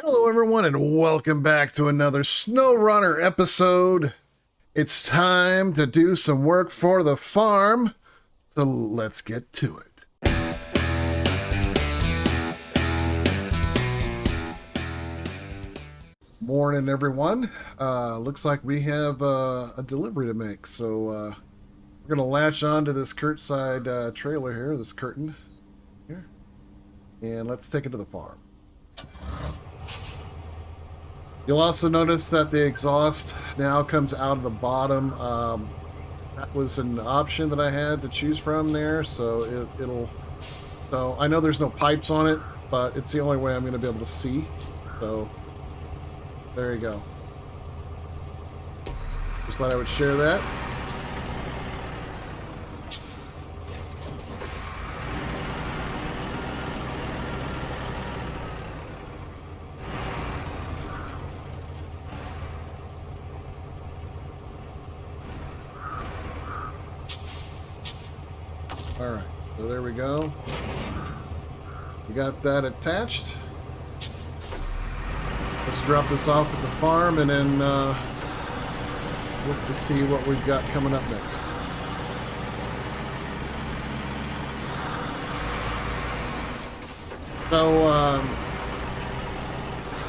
Hello, everyone, and welcome back to another SnowRunner episode. It's time to do some work for the farm, so let's get to it. Morning, everyone. Looks like we have a delivery to make, so we're going to latch onto this curtside trailer here, this curtain here, and let's take it to the farm. You'll also notice that the exhaust now comes out of the bottom. That was an option that I had to choose from there, so So I know there's no pipes on it, but it's the only way I'm going to be able to see. So there you go. Just thought I would share that. All right, so there we go. We got that attached. Let's drop this off at the farm and then look to see what we've got coming up next. So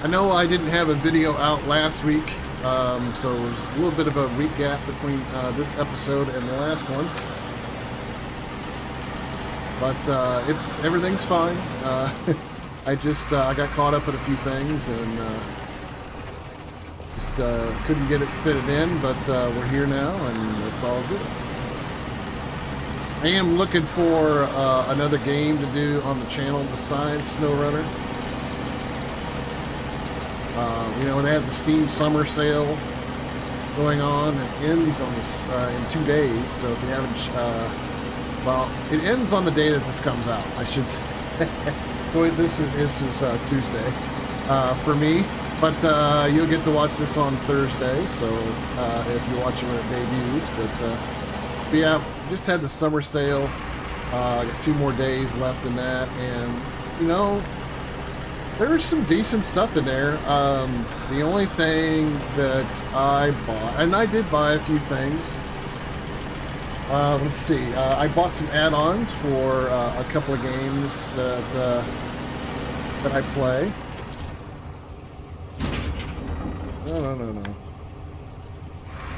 I know I didn't have a video out last week, so there's a little bit of a week gap between this episode and the last one. But everything's fine. I got caught up in a few things and couldn't get it fitted in, but we're here now and it's all good. I am looking for another game to do on the channel besides SnowRunner. They have the Steam Summer Sale going on. It ends on this in 2 days, so if you haven't well, it ends on the day that this comes out, I should say. This is Tuesday for me, but you'll get to watch this on Thursday, so if you watch it when it debuts. But yeah, just had the summer sale. Got 2 more days left in that, and there's some decent stuff in there. The only thing that I bought, and I did buy a few things. Let's see. I bought some add-ons for a couple of games that I play. No.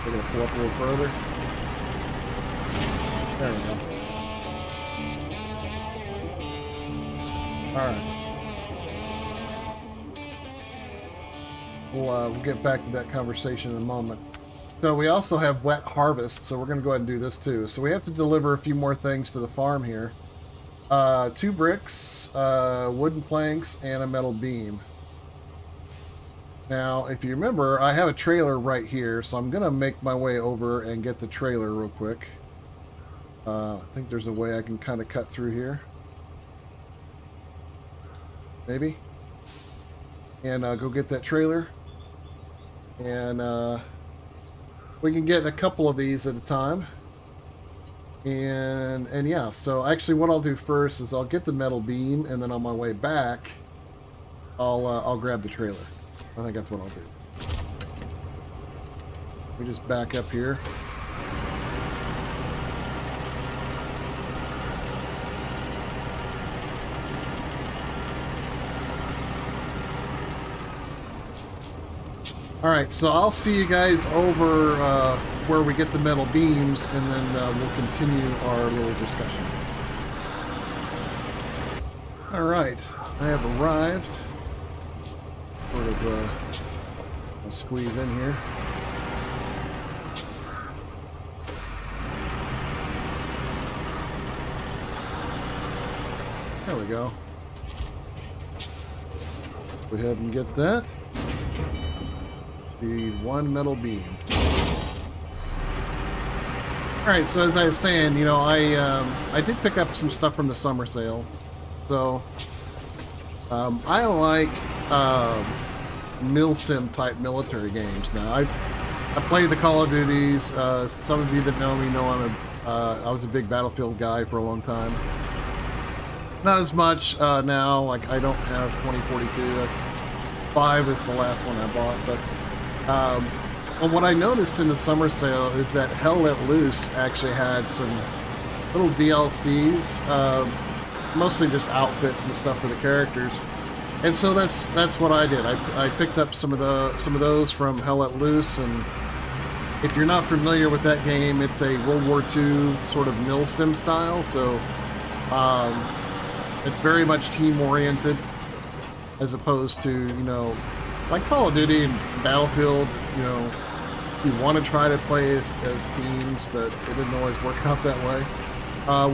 We're gonna pull up a little further. There we go. All right. We'll get back to that conversation in a moment. So we also have wet harvest, so we're going to go ahead and do this too. So we have to deliver a few more things to the farm here. 2 bricks, wooden planks, and a metal beam. Now, if you remember, I have a trailer right here, so I'm going to make my way over and get the trailer real quick. I think there's a way I can kind of cut through here. Maybe. And go get that trailer. And we can get a couple of these at a time. And yeah, so actually what I'll do first is I'll get the metal beam, and then on my way back, I'll grab the trailer. I think that's what I'll do. We just back up here. All right, so I'll see you guys over where we get the metal beams, and then we'll continue our little discussion. All right, I have arrived. Sort of, I'll squeeze in here. There we go. Go ahead and get that. Need 1 metal beam. Alright, so as I was saying, I did pick up some stuff from the summer sale. So, I like milsim type military games now. I played the Call of Duties. Some of you that know me know I was a big Battlefield guy for a long time. Not as much now, like I don't have 2042. 5 is the last one I bought. But well, what I noticed in the summer sale is that Hell Let Loose actually had some little DLCs, mostly just outfits and stuff for the characters. And so that's what I did. I picked up some of those from Hell Let Loose, and if you're not familiar with that game, it's a World War II sort of mill sim style. So it's very much team oriented, as opposed to, you know, like Call of Duty and Battlefield. You know, you want to try to play as teams, but it didn't always work out that way.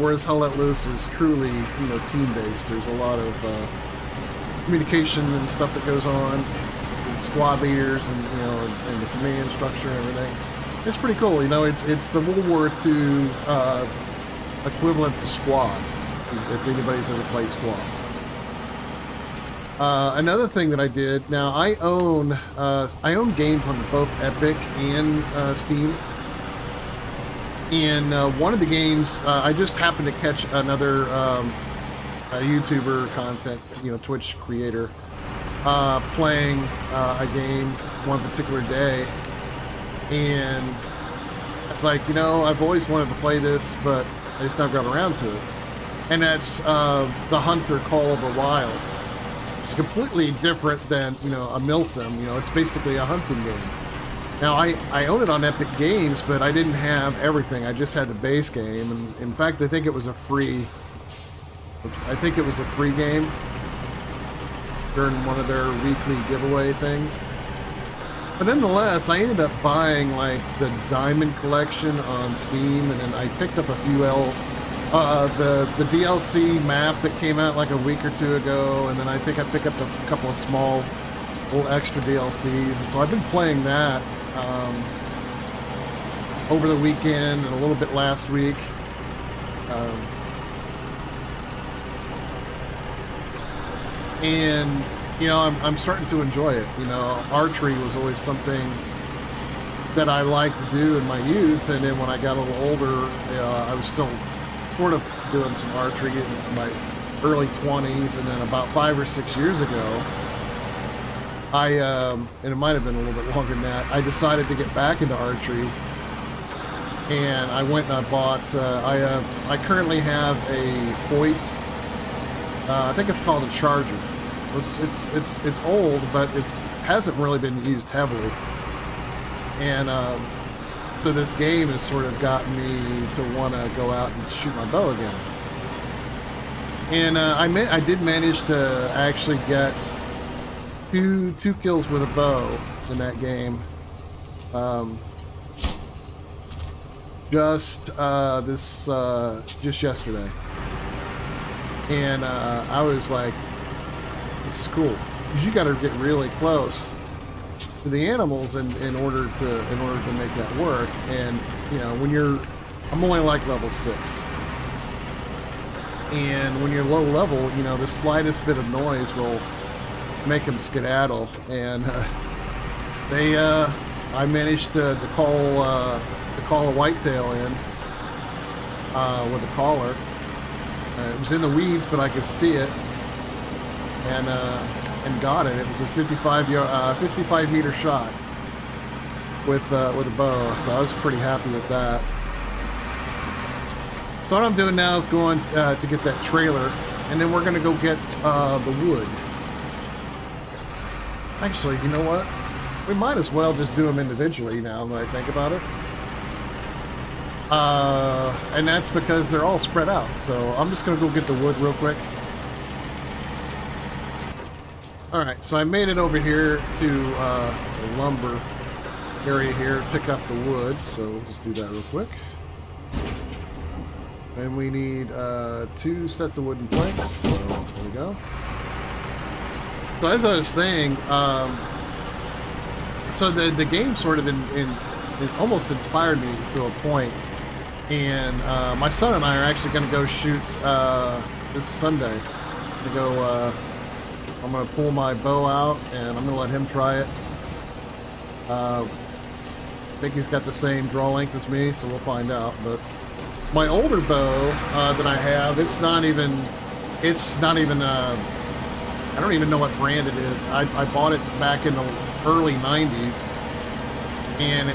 Whereas Hell Let Loose is truly, you know, team-based. There's a lot of communication and stuff that goes on, and squad leaders, and you know, and the command structure and everything. It's pretty cool. You know, it's the World War II equivalent to Squad, if anybody's ever played Squad. Another thing that I did, now I own games on both Epic and Steam. And one of the games, I just happened to catch another a YouTuber content, you know, Twitch creator, playing a game one particular day, and it's like, you know, I've always wanted to play this, but I just never got around to it. And that's The Hunter Call of the Wild. It's completely different than, you know, a milsim. You know, it's basically a hunting game. Now, I own it on Epic Games, but I didn't have everything. I just had the base game, and in fact, I think it was a free game during one of their weekly giveaway things. But nonetheless, I ended up buying like the Diamond Collection on Steam, and then I picked up a few the DLC map that came out like a week or two ago, and then I think I picked up a couple of small little extra DLCs, and so I've been playing that over the weekend and a little bit last week. And you know, I'm starting to enjoy it. You know, archery was always something that I liked to do in my youth, and then when I got a little older, I was still sort of doing some archery in my early 20s, and then about 5 or 6 years ago, and it might have been a little bit longer than that, I decided to get back into archery, and I went and I bought, I currently have a Hoyt, I think it's called a Charger. It's old, but it hasn't really been used heavily, and so this game has sort of gotten me to want to go out and shoot my bow again. And I did manage to actually get two kills with a bow in that game. Just yesterday. And I was like, this is cool, because you got to get really close to the animals in order to make that work. And you know, I'm only like level 6, and when you're low level, you know, the slightest bit of noise will make them skedaddle. And I managed to call a whitetail in with a collar. It was in the weeds, but I could see it, and got it. It was a 55 meter shot with a bow, so I was pretty happy with that. So what I'm doing now is going to get that trailer, and then we're going to go get the wood. Actually, you know what? We might as well just do them individually now that I think about it. And that's because they're all spread out. So I'm just going to go get the wood real quick. Alright, so I made it over here to the lumber area here to pick up the wood. So we'll just do that real quick. And we need 2 sets of wooden planks. So there we go. So as I was saying, so the game sort of it almost inspired me to a point. And my son and I are actually going to go shoot this Sunday. I'm going to pull my bow out, and I'm going to let him try it. I think he's got the same draw length as me, so we'll find out. But my older bow that I have, it's not even I don't even know what brand it is. I bought it back in the early 90s, and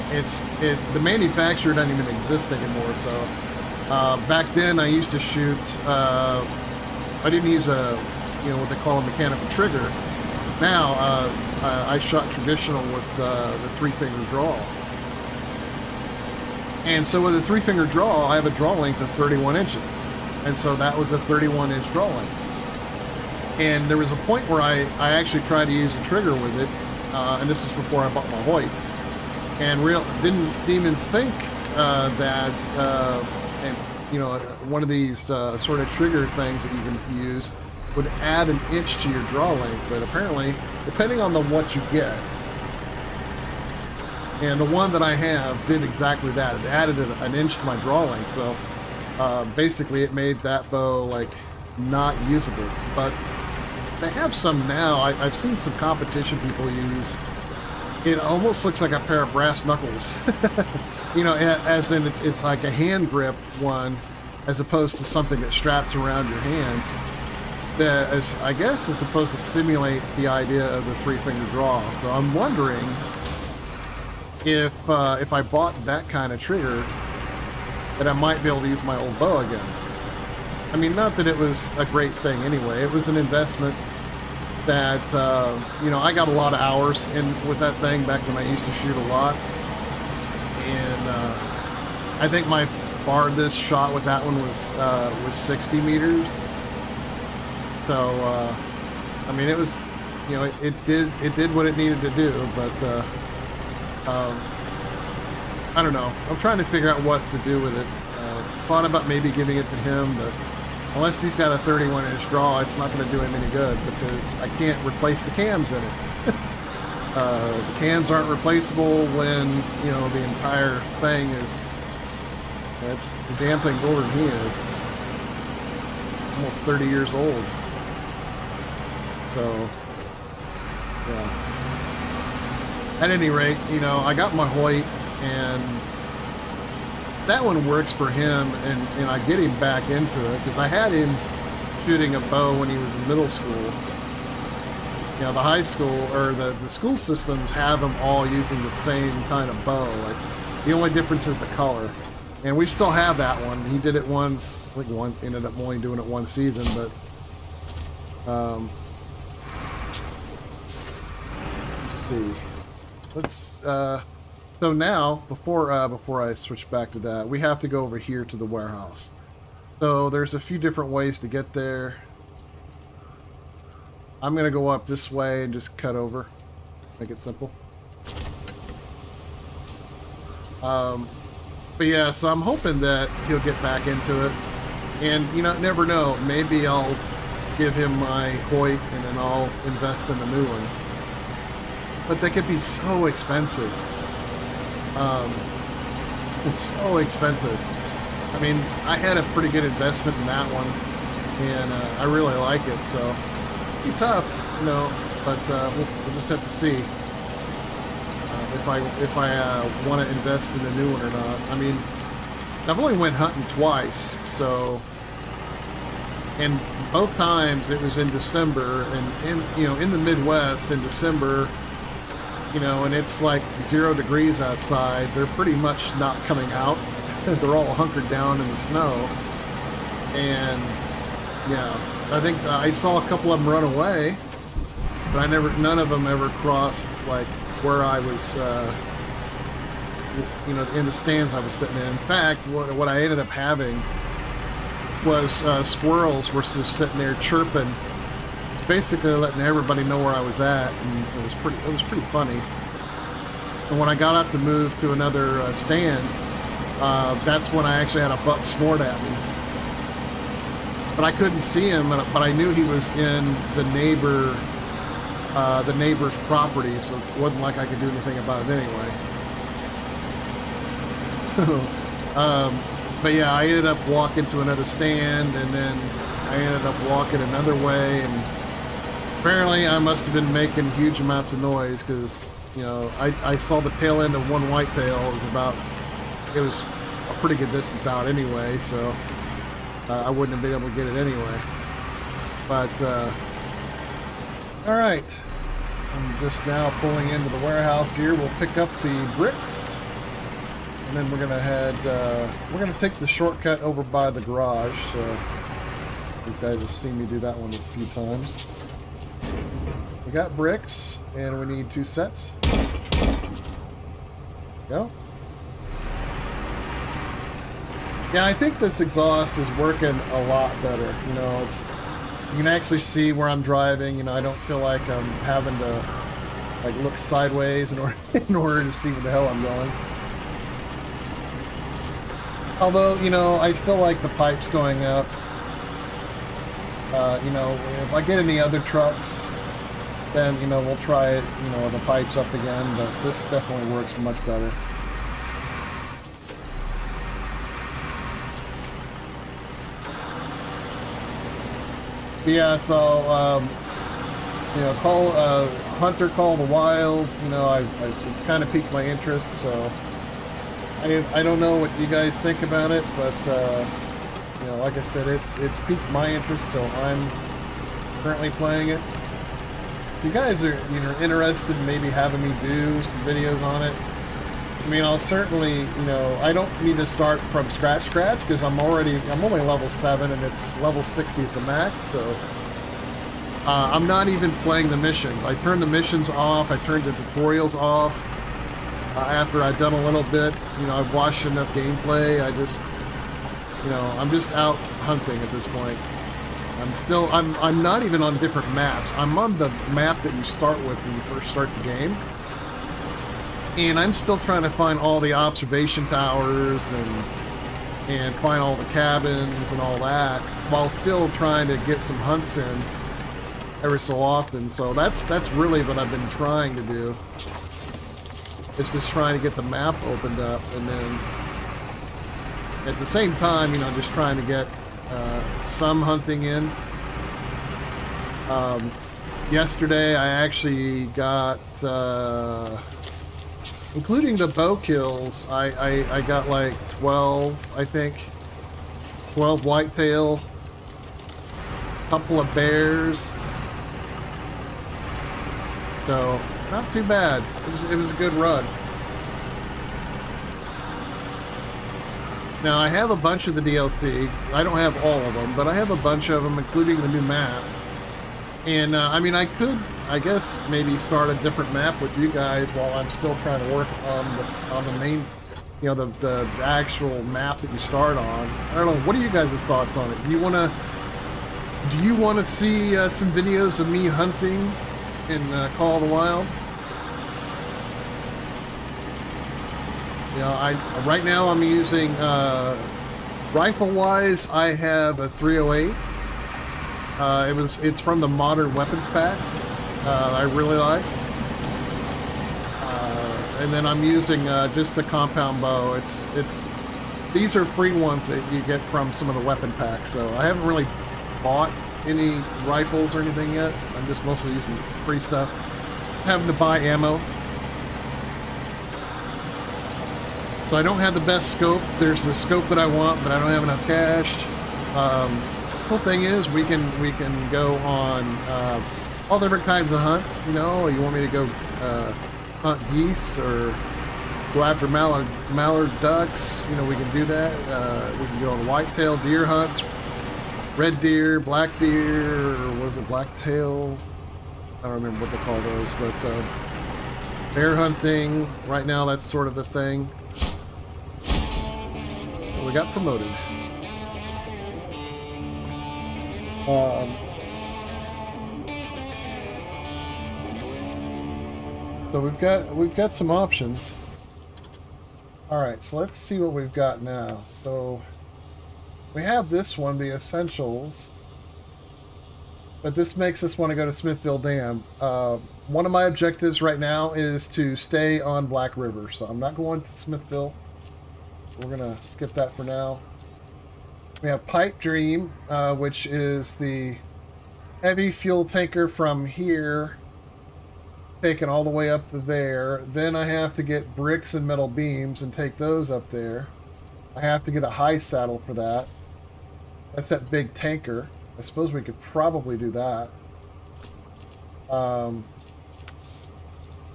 the manufacturer doesn't even exist anymore. So back then I used to shoot, I didn't use what they call a mechanical trigger. Now I shot traditional with the 3-finger draw. And so with a 3-finger draw, I have a draw length of 31 inches. And so that was a 31-inch draw length. And there was a point where I actually tried to use a trigger with it, and this is before I bought my Hoyt. And didn't even think that one of these sort of trigger things that you can use would add an inch to your draw length. But apparently, depending on what you get, and the one that I have did exactly that. It added an inch to my draw length. So basically, it made that bow like not usable. But they have some now. I've seen some competition people use. It almost looks like a pair of brass knuckles. As in it's like a hand grip one, as opposed to something that straps around your hand. That is, I guess, is supposed to simulate the idea of the 3-finger draw. So I'm wondering if I bought that kind of trigger, that I might be able to use my old bow again. I mean, not that it was a great thing anyway. It was an investment that, I got a lot of hours in with that thing back when I used to shoot a lot. And I think my farthest shot with that one was 60 meters. So, I mean, it was, it did what it needed to do, but I don't know. I'm trying to figure out what to do with it. Thought about maybe giving it to him, but unless he's got a 31-inch draw, it's not going to do him any good because I can't replace the cams in it. The cams aren't replaceable when, the entire thing is, the damn thing's older than he is. It's almost 30 years old. So, yeah. At any rate, I got my Hoyt, and that one works for him, and I get him back into it, because I had him shooting a bow when he was in middle school. The high school, or the school systems have them all using the same kind of bow. Like, the only difference is the color. And we still have that one. He did it ended up only doing it one season, but, let's see. So now, before I switch back to that, we have to go over here to the warehouse. So there's a few different ways to get there. I'm gonna go up this way and just cut over, make it simple. But yeah, so I'm hoping that he'll get back into it, and never know. Maybe I'll give him my Hoyt and then I'll invest in a new one. But they could be so expensive. It's so expensive. I mean, I had a pretty good investment in that one, and I really like it. So, it'll be tough, but we'll just have to see if I want to invest in a new one or not. I mean, I've only went hunting twice, so, and both times it was in December, and in the Midwest in December. And it's like 0 degrees outside. They're pretty much not coming out. They're all hunkered down in the snow. And yeah, I think I saw a couple of them run away, but none of them ever crossed like where I was, in the stands I was sitting in. In fact, what I ended up having was squirrels were just sitting there chirping, basically letting everybody know where I was at, and it was pretty funny. And when I got up to move to another stand, that's when I actually had a buck snort at me. But I couldn't see him, but I knew he was in the neighbor's property, so it wasn't like I could do anything about it anyway. But yeah, I ended up walking to another stand, and then I ended up walking another way, and apparently I must have been making huge amounts of noise, because I saw the tail end of one whitetail. It was a pretty good distance out anyway, so I wouldn't have been able to get it anyway. But All right. I'm just now pulling into the warehouse here. We'll pick up the bricks. And then we're going to head, we're going to take the shortcut over by the garage. So you guys have seen me do that one a few times. We got bricks, and we need 2 sets. Go. Yeah, I think this exhaust is working a lot better. You know, you can actually see where I'm driving. You know, I don't feel like I'm having to like look sideways in order to see where the hell I'm going. Although, you know, I still like the pipes going up. You know, if I get any other trucks, then, you know, we'll try it, you know, the pipes up again, but this definitely works much better. Yeah, so, you know, Hunter Call the Wild, you know, it's kind of piqued my interest, so I don't know what you guys think about it, but, you know, like I said, it's piqued my interest, so I'm currently playing it. If you guys are, you know, interested in maybe having me do some videos on it, I mean, I'll certainly, you know, I don't need to start from scratch, because I'm only level 7 and it's level 60 is the max, so I'm not even playing the missions. I turned the missions off, I turned the tutorials off after I've done a little bit. You know, I've watched enough gameplay. I just, you know, I'm just out hunting at this point. I'm not even on different maps. I'm on the map that you start with when you first start the game. And I'm still trying to find all the observation towers and find all the cabins and all that, while still trying to get some hunts in every so often. So that's really what I've been trying to do. It's just trying to get the map opened up, and then at the same time, you know, just trying to get some hunting in. Yesterday I actually got, including the bow kills, I got like 12, I think. 12 whitetail, couple of bears. So, not too bad. It was a good run. Now, I have a bunch of the DLC. I don't have all of them, but I have a bunch of them, including the new map. And, I mean, I could, I guess, maybe start a different map with you guys while I'm still trying to work on the main, you know, the actual map that you start on. I don't know. What are you guys' thoughts on it? Do you want to see some videos of me hunting in Call of the Wild? You know, right now I'm using, rifle-wise, I have a 308. It's from the Modern Weapons pack. I really like. And then I'm using just a compound bow. These are free ones that you get from some of the weapon packs. So I haven't really bought any rifles or anything yet. I'm just mostly using free stuff. Just having to buy ammo. So I don't have the best scope. There's the scope that I want, but I don't have enough cash. Cool thing is we can go on all different kinds of hunts. You know, you want me to go hunt geese or go after mallard ducks? You know, we can do that. We can go on whitetail deer hunts, red deer, black deer, or was it blacktail? I don't remember what they call those, but bear hunting. Right now, that's sort of the thing. We got promoted. So we've got some options. All right, so let's see what we've got now. So we have this one, the essentials, but this makes us want to go to Smithville Dam. One of my objectives right now is to stay on Black River, so I'm not going to Smithville. We're gonna skip that for now. We have Pipe Dream, which is the heavy fuel tanker from here, taken all the way up to there. Then I have to get bricks and metal beams and take those up there. I have to get a high saddle for that. That's that big tanker. I suppose we could probably do that. In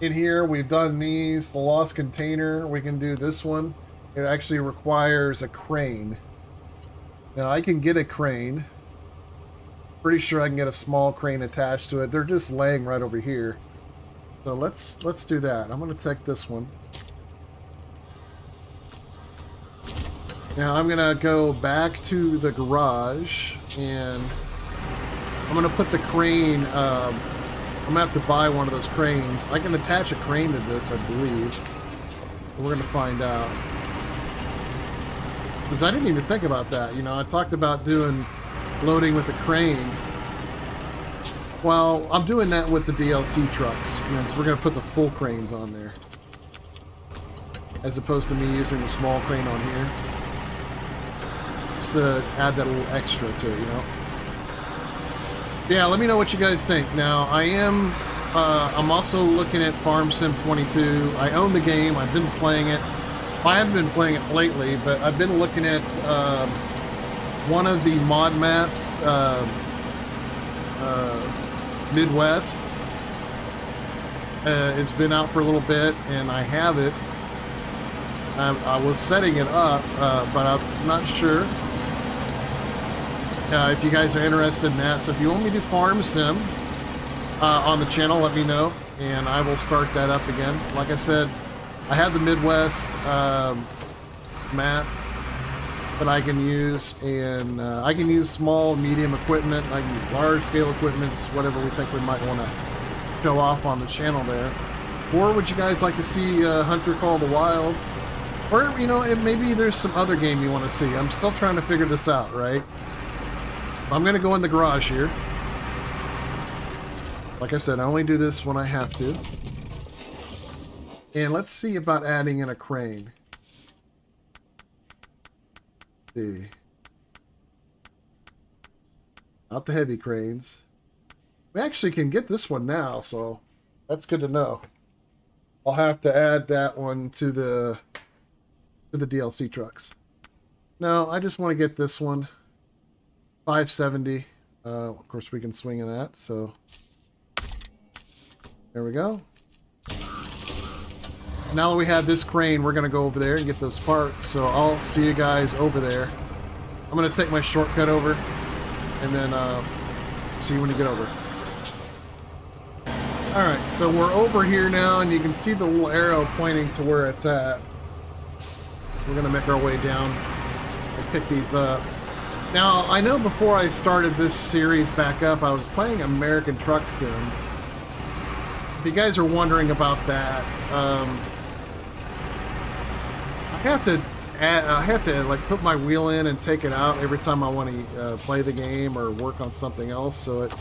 here, we've done these. The lost container, we can do this one. It actually requires a crane. Now, I can get a crane. Pretty sure I can get a small crane attached to it. They're just laying right over here. So let's do that. I'm going to take this one. Now I'm going to go back to the garage and I'm going to put the crane, I'm going to have to buy one of those cranes. I can attach a crane to this, I believe. We're going to find out. Because I didn't even think about that. You know, I talked about doing loading with the crane. Well, I'm doing that with the DLC trucks. You know, 'cause we're going to put the full cranes on there. As opposed to me using the small crane on here. Just to add that little extra to it, you know. Yeah, let me know what you guys think. Now, I'm also looking at Farm Sim 22. I own the game. I've been playing it. I haven't been playing it lately, but I've been looking at one of the mod maps, Midwest. It's been out for a little bit, and I have it. I was setting it up, but I'm not sure if you guys are interested in that. So if you want me to farm sim on the channel, let me know, and I will start that up again. Like I said, I have the Midwest map that I can use, and I can use small, medium equipment. I can use large-scale equipment, whatever we think we might want to show off on the channel there. Or would you guys like to see Hunter Call the Wild? Or, you know, maybe there's some other game you want to see. I'm still trying to figure this out, right? I'm going to go in the garage here. Like I said, I only do this when I have to. And let's see about adding in a crane. Let's see. Not the heavy cranes. We actually can get this one now, so that's good to know. I'll have to add that one to the DLC trucks. No, I just want to get this one. 570. Of course, we can swing in that, so there we go. Now that we have this crane, we're going to go over there and get those parts, so I'll see you guys over there. I'm going to take my shortcut over, and then see you when you get over. Alright, so we're over here now, and you can see the little arrow pointing to where it's at. So we're going to make our way down and pick these up. Now, I know before I started this series back up, I was playing American Truck Sim. If you guys are wondering about that, I have to like put my wheel in and take it out every time I want to play the game or work on something else, so it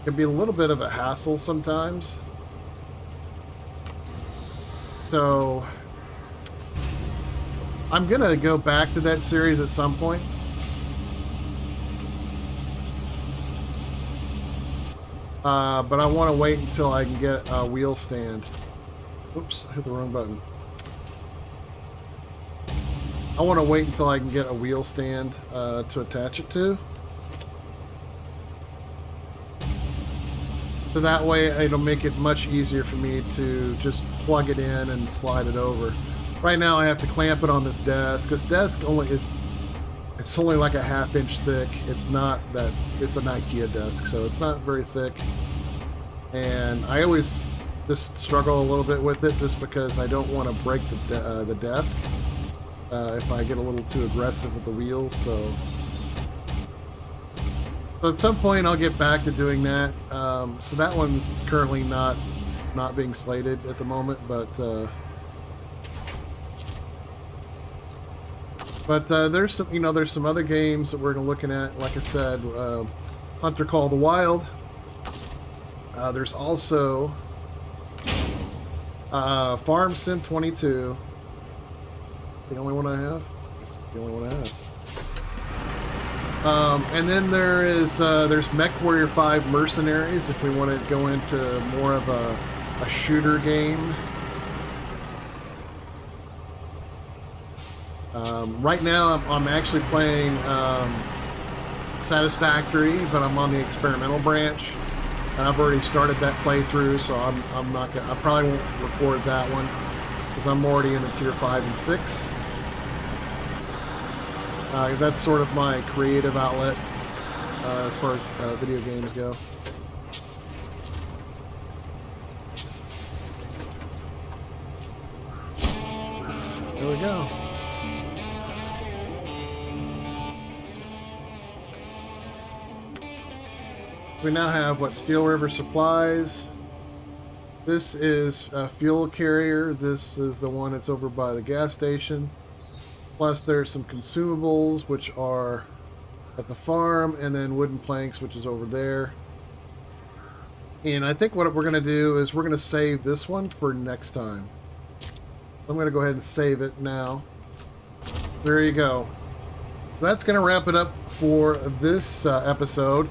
can be a little bit of a hassle sometimes. So I'm gonna go back to that series at some point. But I want to wait until I can get a wheel stand. Oops, I hit the wrong button. I want to wait until I can get a wheel stand to attach it to. So that way it'll make it much easier for me to just plug it in and slide it over. Right now I have to clamp it on this desk. This desk it's only like a ½ inch thick. It's not that, it's an IKEA desk, so it's not very thick. And I always just struggle a little bit with it just because I don't want to break the desk if I get a little too aggressive with the wheels. So at some point I'll get back to doing that. So that one's currently not being slated at the moment, but there's some other games that we're looking at. Like I said, Hunter Call the Wild. There's also Farm Sim 22. The only one I have. It's the only one I have. And then there's MechWarrior 5 Mercenaries. If we want to go into more of a shooter game. Right now, I'm actually playing Satisfactory, but I'm on the experimental branch. And I've already started that playthrough, so I'm not gonna. I probably won't record that one because I'm already in the tier 5 and 6. That's sort of my creative outlet as far as video games go. There we go. We now have what? Steel River supplies. This is a fuel carrier. This is the one that's over by the gas station. Plus there's some consumables which are at the farm, and then wooden planks which is over there. And I think what we're going to do is we're going to save this one for next time. I'm going to go ahead and save it now. There you go. That's going to wrap it up for this episode.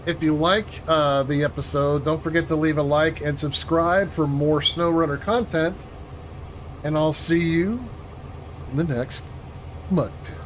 If you like the episode, don't forget to leave a like and subscribe for more SnowRunner content. And I'll see you in the next Mud Pit.